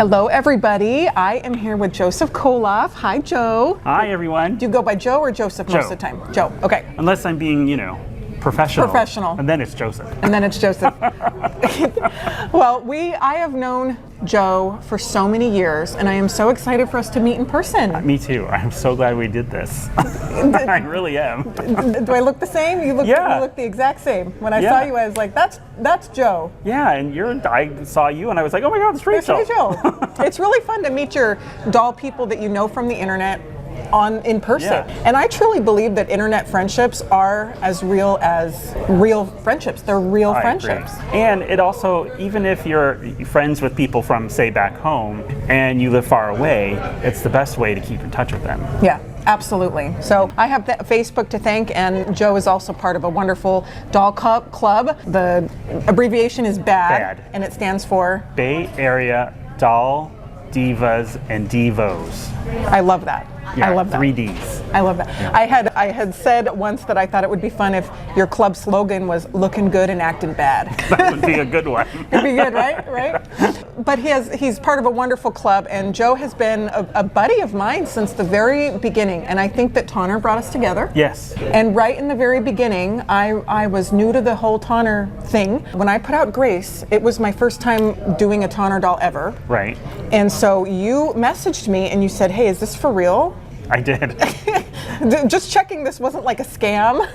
Hello, everybody. I am here with Joseph Coloff. Hi, Joe. Hi, everyone. Do you go by Joe or Joseph most of the time? Joe. Okay. Unless I'm being, professional. Professional. And then it's Joseph. And then it's Joseph. Well, I have known Joe for so many years, and I am so excited for us to meet in person. Me too. I'm so glad we did this. I really am. Do I look the same? You look the exact same. When I saw you, I was like, that's Joe. Yeah, and I saw you and I was like, oh my God, it's Rachel. It's Rachel. It's really fun to meet your doll people that you know from the internet in person. Yeah. And I truly believe that internet friendships are as real as real friendships. They're real friendships. Agree. And it also, even if you're friends with people from, say, back home and you live far away, it's the best way to keep in touch with them. Yeah. Absolutely. So I have Facebook to thank, and Joe is also part of a wonderful doll club. The abbreviation is BAD, and it stands for Bay Area Doll Divas and Divos. I love that. Yeah, I love that. 3 Ds. I love that. Yeah. I had said once that I thought it would be fun if your club slogan was looking good and acting bad. That would be a good one. It'd be good, right? But he's part of a wonderful club, and Joe has been a buddy of mine since the very beginning, and I think that Tonner brought us together. Yes. And right in the very beginning, I was new to the whole Tonner thing. When I put out Grace, it was my first time doing a Tonner doll ever. Right. And so you messaged me and you said, hey, is this for real? I did. Just checking this wasn't like a scam.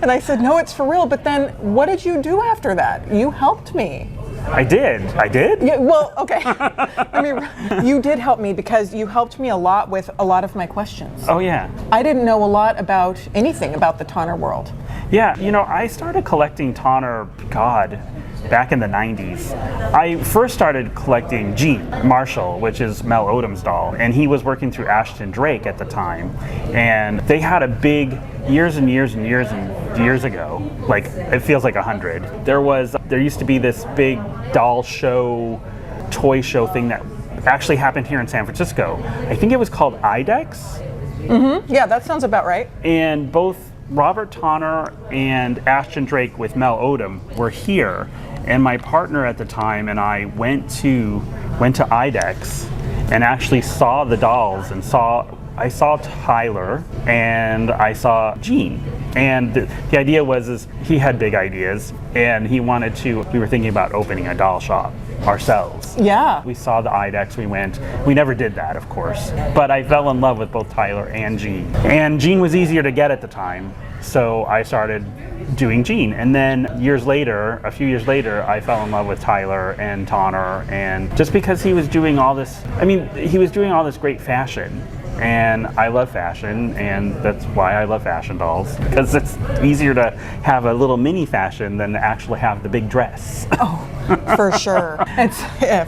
And I said, no, it's for real. But then what did you do after that? You helped me. I did? Yeah, well, okay. I mean, you did help me because you helped me a lot with a lot of my questions. Oh, yeah. I didn't know a lot about anything about the Tonner world. Yeah, I started collecting Tonner, back in the 90s. I first started collecting Gene Marshall, which is Mel Odom's doll, and he was working through Ashton Drake at the time. And they had a big, years ago, like it feels like 100. There used to be this big doll show, toy show thing that actually happened here in San Francisco. I think it was called IDEX. Mm-hmm. Yeah, that sounds about right. And both Robert Tonner and Ashton Drake with Mel Odom were here, and my partner at the time and I went to IDEX and actually saw the dolls and I saw Tyler and I saw Gene. And the idea was he had big ideas and we were thinking about opening a doll shop ourselves. Yeah. We saw the IDEX, we never did that, of course, but I fell in love with both Tyler and Gene. And Gene was easier to get at the time, so I started doing Gene. And then a few years later, I fell in love with Tyler and Tonner, and just because he was doing all this great fashion. And I love fashion, and that's why I love fashion dolls, because it's easier to have a little mini fashion than to actually have the big dress. Oh, for sure.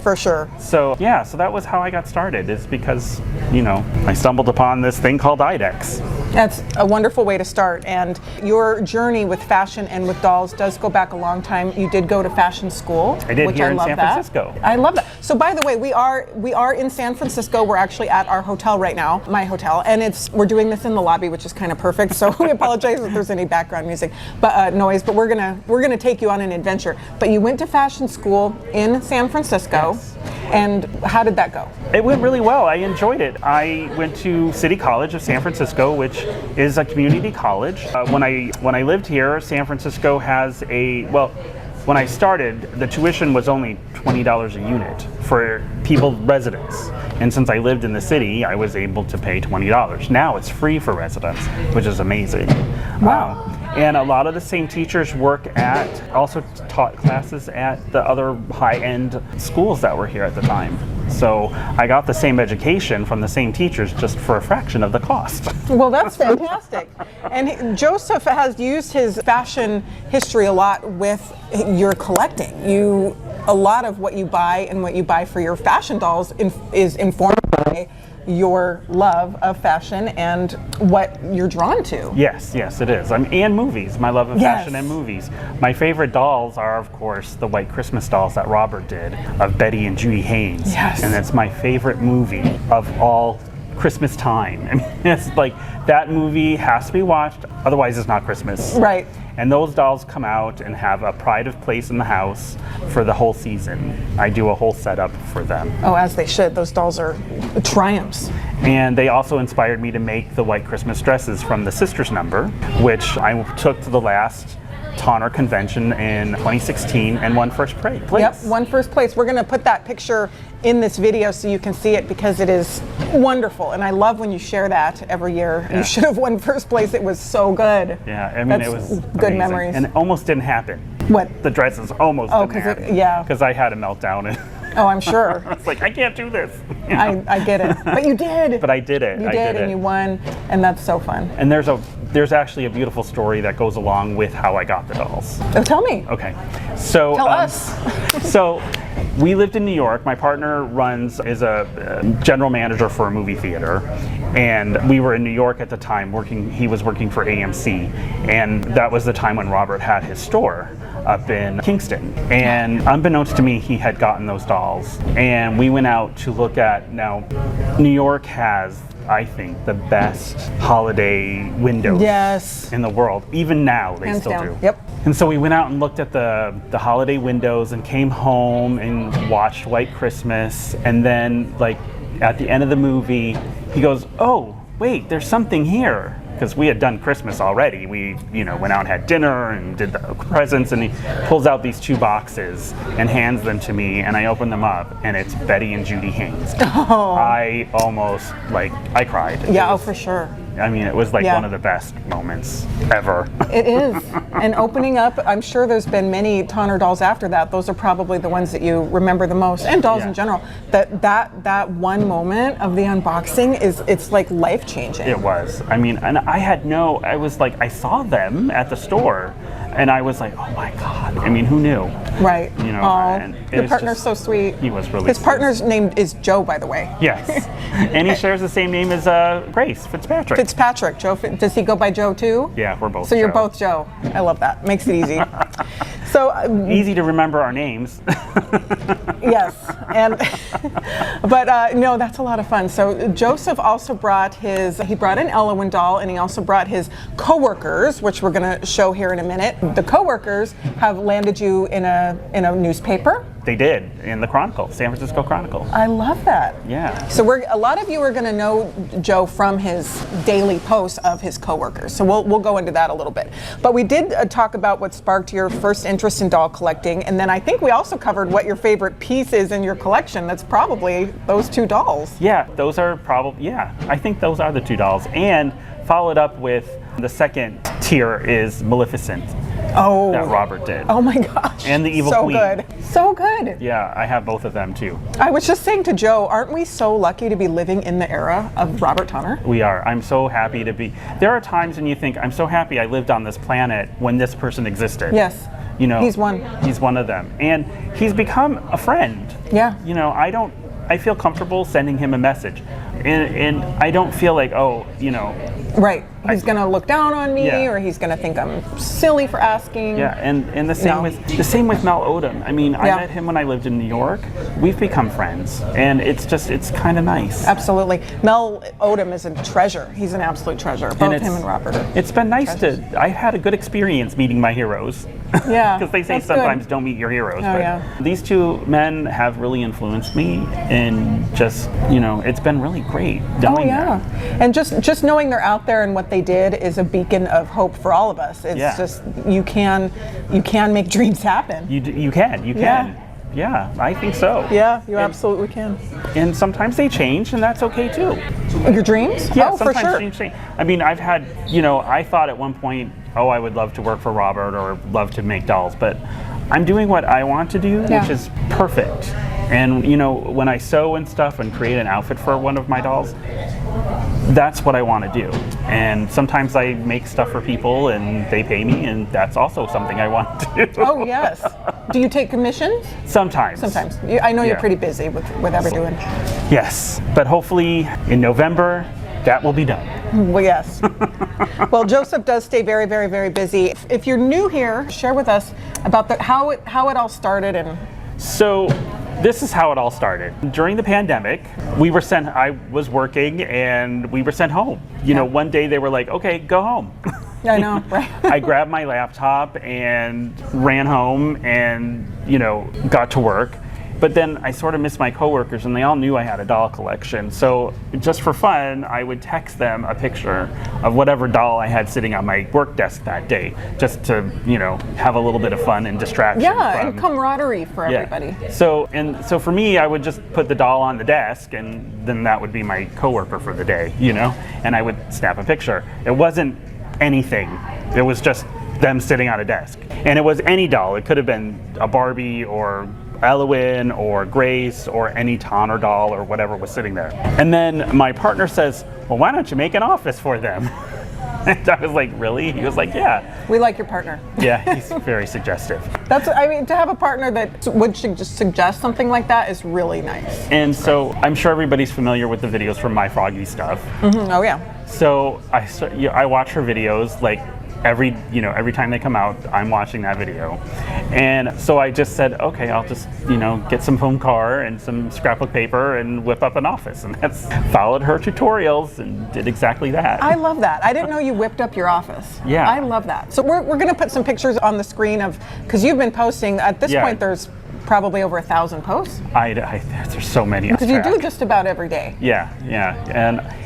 For sure. So that was how I got started. It's because, I stumbled upon this thing called IDEX. That's a wonderful way to start. And your journey with fashion and with dolls does go back a long time. You did go to fashion school. I did, here in San Francisco. I love that. So by the way, we are in San Francisco. We're actually at our hotel right now, my hotel, and we're doing this in the lobby, which is kind of perfect. So we apologize if there's any background music, noise. But we're gonna take you on an adventure. But you went to fashion school in San Francisco. Yes. And how did that go? It went really well. I enjoyed it. I went to City College of San Francisco, which is a community college. When I lived here, San Francisco has when I started, the tuition was only $20 a unit for residents. And since I lived in the city, I was able to pay $20. Now it's free for residents, which is amazing. Wow. And a lot of the same teachers also taught classes at the other high-end schools that were here at the time. So I got the same education from the same teachers just for a fraction of the cost. Well, that's fantastic. And Joseph has used his fashion history a lot with your collecting. A lot of what you buy and what you buy for your fashion dolls is informed by your love of fashion and what you're drawn to. Yes, it is. And movies. My love of fashion and movies. My favorite dolls are, of course, the White Christmas dolls that Robert did of Betty and Judy Haynes. Yes. And it's my favorite movie of all Christmas time. I mean, it's like that movie has to be watched, otherwise it's not Christmas. Right. And those dolls come out and have a pride of place in the house for the whole season. I do a whole setup for them. Oh, as they should. Those dolls are triumphs. And they also inspired me to make the white Christmas dresses from the Sisters number, which I took to the last Tonner convention in 2016 and won first place. Yep, won first place. We're going to put that picture in this video so you can see it because it is wonderful. And I love when you share that every year. Yeah. You should have won first place. It was so good. Yeah, I mean, That's it was good amazing. memories. And it almost didn't happen. What? The dresses almost didn't happen. Yeah. Because I had a meltdown. And oh, I'm sure. I was like, I can't do this. I get it. But you did. But I did it. You did, and you won, and that's so fun. And there's actually a beautiful story that goes along with how I got the dolls. Oh, tell me. Okay. So tell us. So we lived in New York. My partner is a general manager for a movie theater, and we were in New York at the time he was working for AMC, and that was the time when Robert had his store up in Kingston. And unbeknownst to me, he had gotten those dolls, and we went out to look at, now New York has, I think, the best holiday windows in the world. Even now, they Hands still down. do. Yep. And so we went out and looked at the holiday windows and came home and watched White Christmas. And then, like, at the end of the movie, he goes, "Oh, wait, there's something here." Because we had done Christmas already. We, went out and had dinner and did the presents, and he pulls out these 2 boxes and hands them to me, and I open them up, and it's Betty and Judy Haynes. Oh. I almost, I cried. Yeah, for sure. I mean, it was one of the best moments ever. It is. And opening up, I'm sure there's been many Tonner dolls after that. Those are probably the ones that you remember the most, and dolls in general. That one moment of the unboxing it's like life-changing. It was. I mean, and I saw them at the store, and I was like, oh my God. I mean, who knew? Right. And your partner's so sweet. He was really His sweet. partner's name is Joe, by the way. Yes. And he shares the same name as Grace Fitzpatrick. Fitzpatrick. Joe. Does he go by Joe too? Yeah, we're both So you're Joe. both Joe. I love that. Makes it easy. So easy to remember our names. Yes, but no, that's a lot of fun. So Joseph also brought an Elowin doll, and he also brought his coworkers, which we're going to show here in a minute. The coworkers have landed you in a newspaper. They did, in the Chronicle, San Francisco Chronicle. I love that. Yeah. So a lot of you are going to know Joe from his daily posts of his coworkers. So we'll go into that a little bit. But we did talk about what sparked your first interest in doll collecting, and then I think we also covered what your favorite piece is in your collection. That's probably those 2 dolls. Yeah, those are I think those are the 2 dolls. And followed up with the second tier is Maleficent. Oh, that Robert did. Oh my gosh. And the Evil Queen. So good. So good. Yeah, I have both of them too. I was just saying to Joe, aren't we so lucky to be living in the era of Robert Tonner? We are. I'm so happy to be. There are times when you think, I'm so happy I lived on this planet when this person existed. Yes. He's one. He's one of them. And he's become a friend. Yeah. I feel comfortable sending him a message. And I don't feel like, Right. He's going to look down on me, or he's going to think I'm silly for asking. Yeah, and the same with Mel Odom. I mean, I met him when I lived in New York. We've become friends, and it's kind of nice. Absolutely. Mel Odom is a treasure. He's an absolute treasure. Both him and Robert are. It's been nice I had a good experience meeting my heroes. Yeah. Because they say sometimes don't meet your heroes. These 2 men have really influenced me, and just, it's been really great doing that. And just knowing they're out there and what they did is a beacon of hope for all of us. It's just you can make dreams happen. You can. Yeah, I think so. Yeah, you absolutely can. And sometimes they change, and that's okay too. Your dreams? Yeah, for sure. Change. I mean, I've had, I thought at one point, I would love to work for Robert or love to make dolls, but I'm doing what I want to do, which is perfect. And when I sew and stuff and create an outfit for one of my dolls, that's what I want to do. And sometimes I make stuff for people and they pay me, and that's also something I want to do. Oh, yes. Do you take commissions? Sometimes. I know you're pretty busy with everything you're doing. Yes, but hopefully in November, that will be done. Well, yes. Well, Joseph does stay very, very, very busy. If you're new here, share with us about how it all started. And so this is how it all started. During the pandemic, I was working and we were sent home. One day they were like, okay, go home. I know, right? I grabbed my laptop and ran home and, got to work. But then I sort of missed my coworkers, and they all knew I had a doll collection. So just for fun, I would text them a picture of whatever doll I had sitting on my work desk that day, just to, have a little bit of fun and distraction. Yeah, and camaraderie for everybody. So for me, I would just put the doll on the desk, and then that would be my coworker for the day, and I would snap a picture. It wasn't anything. It was just them sitting on a desk. And it was any doll. It could have been a Barbie or Elowen or Grace or any Tonner doll or whatever was sitting there. And then my partner says, well, why don't you make an office for them? And I was like, really? He was like, yeah. We like your partner. Yeah, he's very suggestive. To have a partner that would just suggest something like that is really nice. And so I'm sure everybody's familiar with the videos from My Froggy Stuff. Mm-hmm. Oh yeah. So I watch her videos like every time they come out, I'm watching that video. And so I just said, okay, I'll just, get some foam car and some scrapbook paper and whip up an office. And that's followed her tutorials and did exactly that. I love that. I didn't know you whipped up your office. Yeah. I love that. So we're going to put some pictures on the screen because you've been posting, at this point there's probably over 1,000 posts. There's so many. Because you do just about every day. Yeah.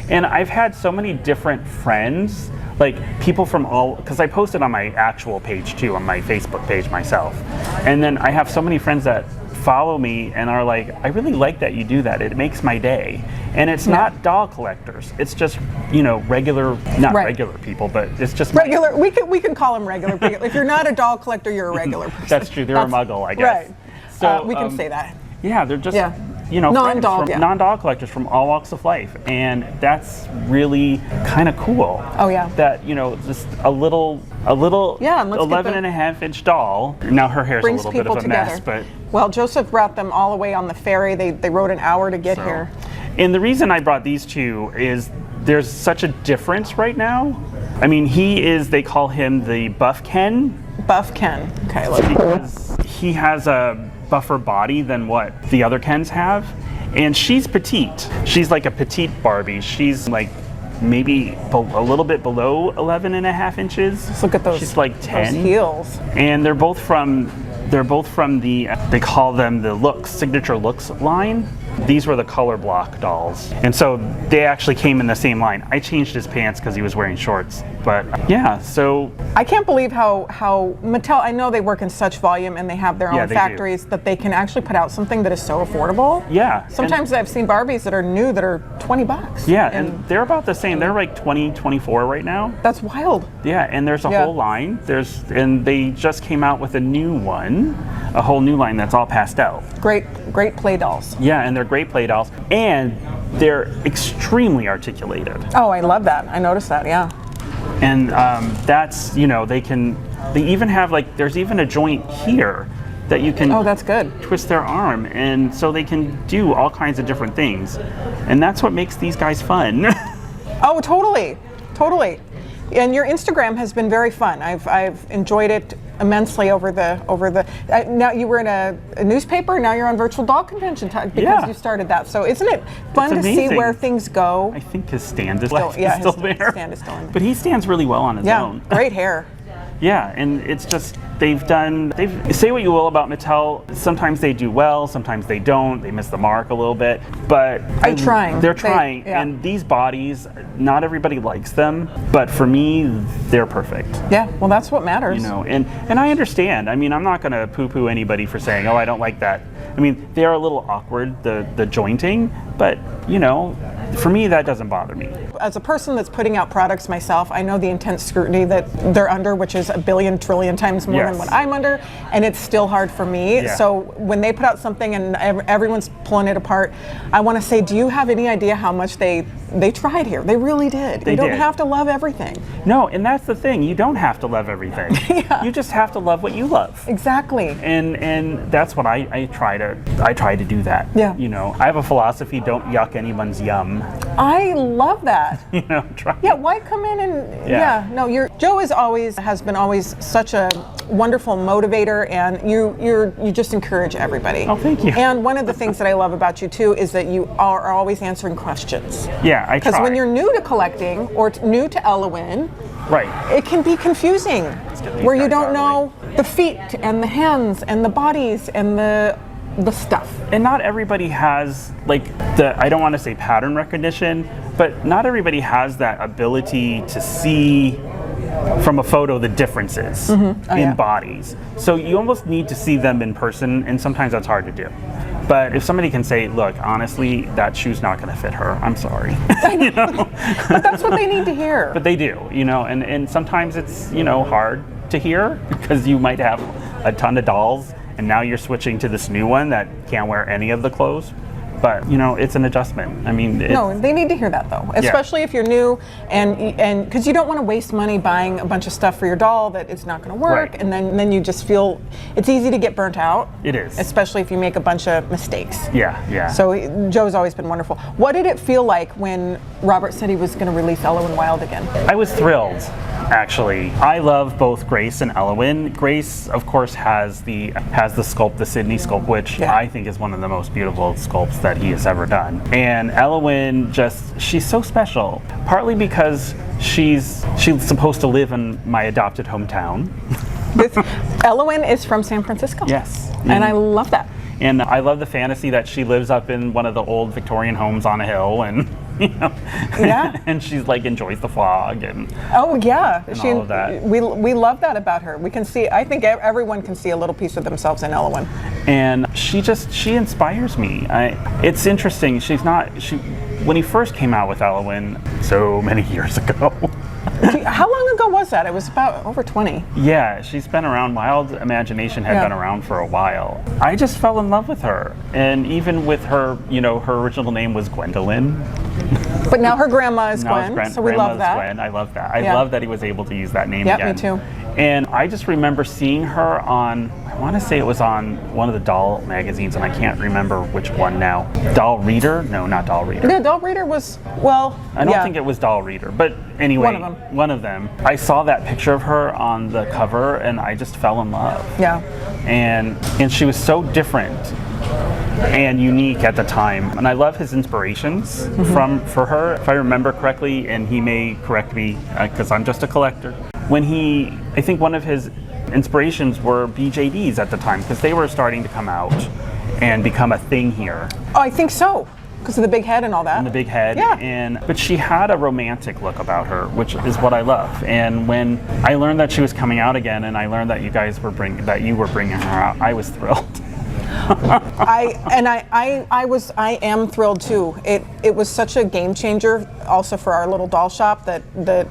And I've had so many different friends, like people from because I posted on my actual page too, on my Facebook page myself. And then I have so many friends that follow me and are like, I really like that you do that. It makes my day. And it's not doll collectors. It's just, regular, not regular people, but it's just regular. We can call them regular people. If you're not a doll collector, you're a regular person. That's true. They're a muggle, I guess. Right. So we can say that. Yeah, they're just non-doll collectors from all walks of life, and that's really kind of cool. Oh yeah. That just a little 11.5-inch doll. Now her hair's a little bit of a mess, but well, Joseph brought them all the way on the ferry. They rode an hour to get here. And the reason I brought these two is there's such a difference right now. I mean, they call him the Buff Ken. Buff Ken. Okay, because he has a buffer body than what the other Kens have, and she's petite. She's like a petite Barbie. She's like maybe a little bit below 11.5 inches. Just look at those. She's like 10. Those heels. And they're both from the they call them the signature looks line. These were the color block dolls, and so they actually came in the same line. I changed his pants because he was wearing shorts, but yeah. So I can't believe how Mattel. I know they work in such volume and they have their own factories that they can actually put out something that is so affordable. Yeah. Sometimes I've seen Barbies that are new that are $20. Yeah, and they're about the same. They're like 20, 24 right now. That's wild. Yeah, and there's a whole line. And they just came out with a new one, a whole new line that's all pastel. Great play dolls. Yeah, and they're great play dolls, and they're extremely articulated. Oh, I love that. I noticed that. Yeah. And that's they even have there's even a joint here that you can that's good. Twist their arm, and so they can do all kinds of different things, and that's what makes these guys fun. Oh, totally. And your Instagram has been very fun. I've enjoyed it immensely over the now you were in a newspaper, now you're on Virtual Doll Convention because you started that. So isn't it fun to see where things go? I think his stand is still there. Stand is still in there. But he stands really well on his own. Great hair. Yeah, and it's just they've say what you will about Mattel, sometimes they do well, sometimes they don't, they miss the mark a little bit, but they're trying. And these bodies, not everybody likes them, but for me they're perfect. Yeah, well that's what matters. And I understand. I mean, I'm not going to poo-poo anybody for saying, oh, I don't like that. I mean, they are a little awkward, the jointing, but for me that doesn't bother me. As a person that's putting out products myself, I know the intense scrutiny that they're under, which is a billion trillion times more than what I'm under, and it's still hard for me. Yeah. So when they put out something and everyone's pulling it apart, I want to say, do you have any idea how much they tried here? They really did. You don't have to love everything. No, and that's the thing. You don't have to love everything. You just have to love what you love. Exactly. And that's what I try to do that. Yeah. I have a philosophy: don't yuck anyone's yum. I love that. Try. Yeah, why come in and Joe has been always such a wonderful motivator, and you just encourage everybody. Oh, thank you. And one of the things that I love about you too is that you are always answering questions. Yeah, I try. Because when you're new to collecting or new to Elowen, Right. it can be confusing get these where you guys don't out know the feet and the hands and the bodies and the stuff. And not everybody has I don't want to say pattern recognition, but not everybody has that ability to see from a photo the differences in bodies. So you almost need to see them in person, and sometimes that's hard to do. But if somebody can say, look, honestly, that shoe's not going to fit her, I'm sorry. You know? But that's what they need to hear. But they do, and sometimes it's, hard to hear because you might have a ton of dolls and now you're switching to this new one that can't wear any of the clothes. But it's an adjustment. I mean, no, they need to hear that though, especially if you're new, and because you don't want to waste money buying a bunch of stuff for your doll that it's not going to work, Right. and then you just feel it's easy to get burnt out. It is, especially if you make a bunch of mistakes. Yeah. So Joe's always been wonderful. What did it feel like when Robert said he was going to release Ella and Wild again? I was thrilled. Actually, I love both Grace and Elowen. Grace, of course, has the sculpt, the Sydney sculpt, which I think is one of the most beautiful sculpts that he has ever done. And Elowen, she's so special. Partly because she's supposed to live in my adopted hometown. Elowen is from San Francisco. Yes, and I love that. And I love the fantasy that she lives up in one of the old Victorian homes on a hill, and and she's enjoys the fog and all of that. We love that about her. We can see. I think everyone can see a little piece of themselves in Elowen. And she inspires me. It's interesting. When he first came out with Elowen so many years ago. How long ago was that? It was about over 20. Yeah, she's been around. Wild Imagination had been around for a while. I just fell in love with her. And even with her, her original name was Gwendolyn. But now her grandma is Gwen, so we love that. Gwen. I love that. I love that he was able to use that name again. Yeah, me too. And I just remember seeing her on, I want to say it was on one of the doll magazines, and I can't remember which one now. Doll Reader? No, not Doll Reader. No, Doll Reader was, well, I don't think it was Doll Reader, but anyway, one of them. I saw that picture of her on the cover, and I just fell in love. Yeah. And she was so different and unique at the time, and I love his inspirations for her. If I remember correctly, and he may correct me because I'm just a collector. I think one of his inspirations were BJDs at the time because they were starting to come out and become a thing here. Oh, I think so. Because of the big head and all that. And the big head. Yeah. But she had a romantic look about her, which is what I love. And when I learned that she was coming out again, and I learned that you were bringing her out, I was thrilled. I am thrilled too. It was such a game changer also for our little doll shop that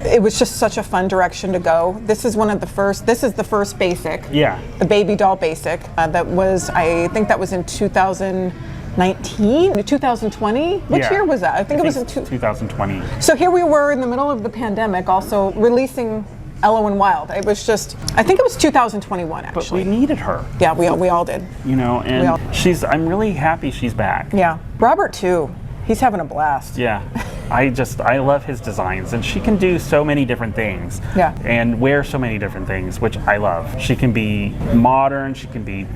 it was just such a fun direction to go. This is the first basic. Yeah. The baby doll basic. I think that was in 2019, 2020? Which year was that? I think it was in 2020. So here we were in the middle of the pandemic also releasing Ella and Wild. It was I think it was 2021 actually. But we needed her. Yeah, we all did. I'm really happy she's back. Yeah. Robert too. He's having a blast. Yeah. I love his designs, and she can do so many different things. Yeah. And wear so many different things, which I love. She can be modern, she can be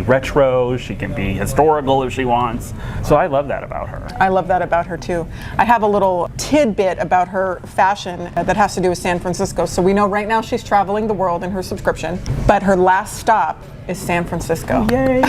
retro, she can be historical if she wants. So I love that about her. I love that about her too. I have a little tidbit about her fashion that has to do with San Francisco. So we know right now she's traveling the world in her subscription, but her last stop is San Francisco. Yay!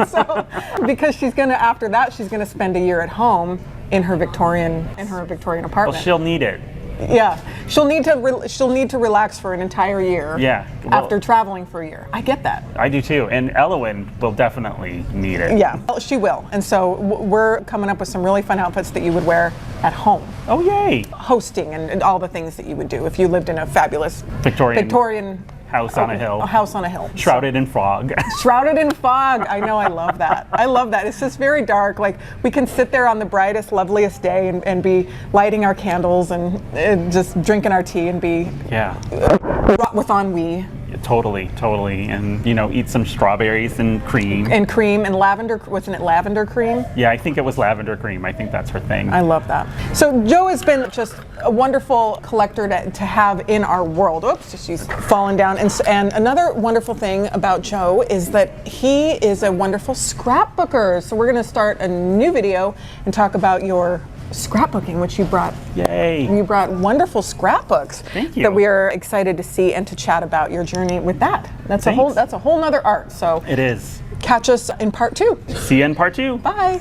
So because after that she's gonna spend a year at home in her Victorian apartment. Well, she'll need it. Yeah, she'll need to relax for an entire year. Yeah, after traveling for a year. I get that. I do too, and Elowen will definitely need it. Yeah, she will, and so we're coming up with some really fun outfits that you would wear at home. Oh yay! Hosting and all the things that you would do if you lived in a fabulous Victorian house on a hill. A house on a hill. Shrouded in fog. Shrouded in fog. I know, I love that. I love that. It's just very dark. Like we can sit there on the brightest, loveliest day and be lighting our candles and just drinking our tea and be wrought with ennui. Totally. And eat some strawberries and cream. And cream and lavender, wasn't it lavender cream? Yeah, I think it was lavender cream. I think that's her thing. I love that. So Joe has been just a wonderful collector to have in our world. Oops, she's fallen down. And another wonderful thing about Joe is that he is a wonderful scrapbooker. So we're gonna start a new video and talk about your scrapbooking, which you brought. Yay! You brought wonderful scrapbooks. Thank you. That we are excited to see and to chat about your journey with that. That's Thanks. a whole nother art. So It is. catch us in part 2. See you in part 2. Bye.